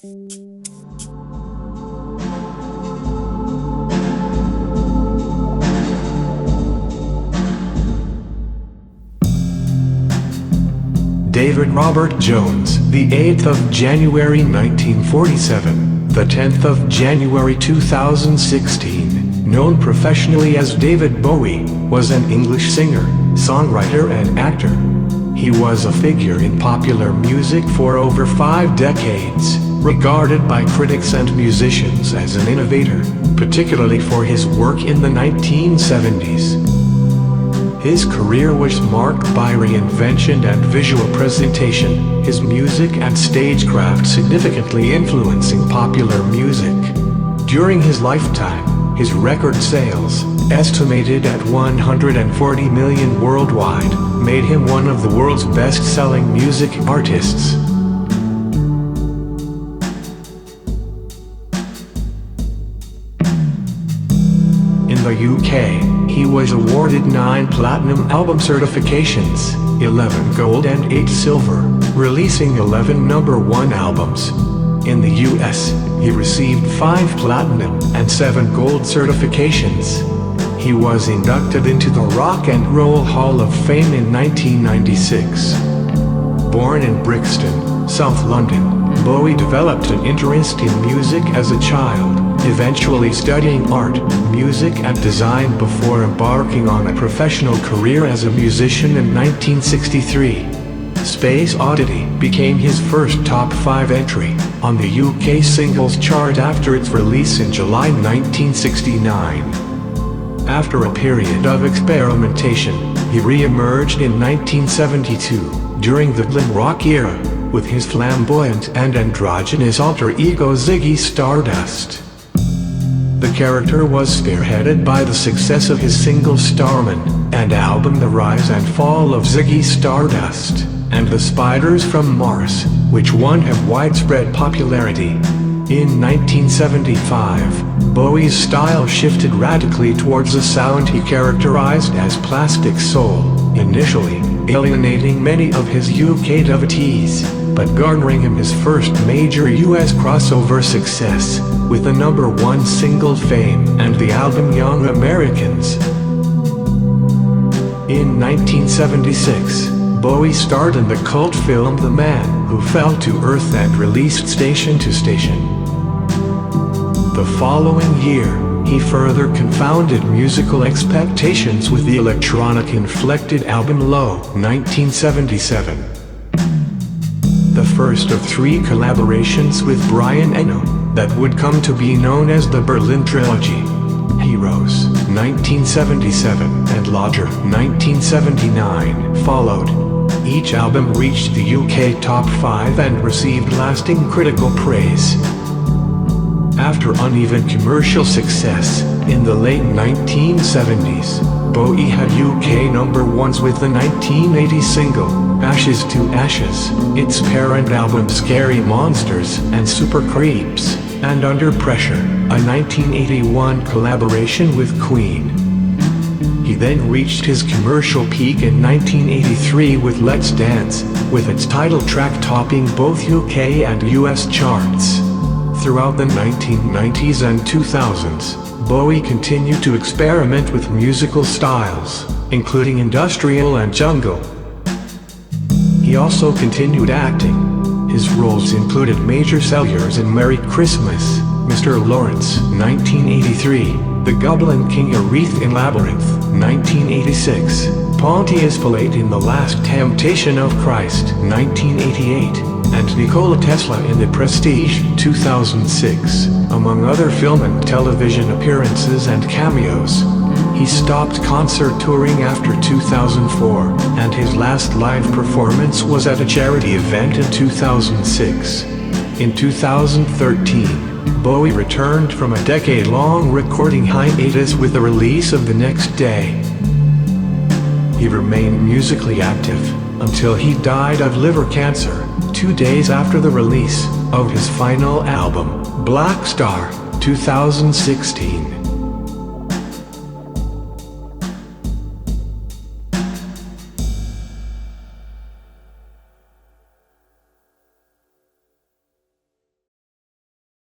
David Robert Jones, the 8th of January 1947, the 10th of January 2016, known professionally as David Bowie, was an English singer, songwriter and actor. He was a figure in popular music for over 5 decades, regarded by critics and musicians as an innovator, particularly for his work in the 1970s. His career was marked by reinvention and visual presentation, his music and stagecraft significantly influencing popular music. During his lifetime, his record sales, estimated at 140 million worldwide, made him one of the world's best-selling music artists. In the UK, he was awarded 9 platinum album certifications, 11 gold and 8 silver, releasing 11 #1 albums. In the US, he received 5 platinum and 7 gold certifications. He was inducted into the Rock and Roll Hall of Fame in 1996. Born in Brixton, South London, Bowie developed an interest in music as a child, eventually studying art, music and design before embarking on a professional career as a musician in 1963. Space Oddity became his first top 5 entry on the UK singles chart after its release in July 1969. After a period of experimentation, he re-emerged in 1972, during the glam rock era, with his flamboyant and androgynous alter ego Ziggy Stardust. The character was spearheaded by the success of his single Starman, and album The Rise and Fall of Ziggy Stardust, and The Spiders from Mars, which won him widespread popularity. In 1975, Bowie's style shifted radically towards a sound he characterized as plastic soul, initially alienating many of his UK devotees, but garnering him his first major US crossover success, with the #1 single Fame and the album Young Americans. In 1976, Bowie starred in the cult film The Man Who Fell to Earth and released Station to Station. The following year, he further confounded musical expectations with the electronic-inflected album Low, 1977. The first of 3 collaborations with Brian Eno, that would come to be known as the Berlin Trilogy. Heroes, 1977, and Lodger, 1979, followed. Each album reached the UK top 5 and received lasting critical praise. After uneven commercial success, in the late 1970s, Bowie had UK #1s with the 1980 single, Ashes to Ashes, its parent album Scary Monsters and Super Creeps, and Under Pressure, a 1981 collaboration with Queen. He then reached his commercial peak in 1983 with Let's Dance, with its title track topping both UK and US charts. Throughout the 1990s and 2000s, Bowie continued to experiment with musical styles, including industrial and jungle. He also continued acting. His roles included major failures in Merry Christmas, Mr. Lawrence, 1983, The Goblin King, A Wreath in Labyrinth, 1986, Pontius Pilate in The Last Temptation of Christ, 1988, and Nikola Tesla in The Prestige, 2006, among other film and television appearances and cameos. He stopped concert touring after 2004, and his last live performance was at a charity event in 2006. In 2013, Bowie returned from a decade-long recording hiatus with the release of The Next Day. He remained musically active until he died of liver cancer 2 days after the release of his final album, Black Star, 2016.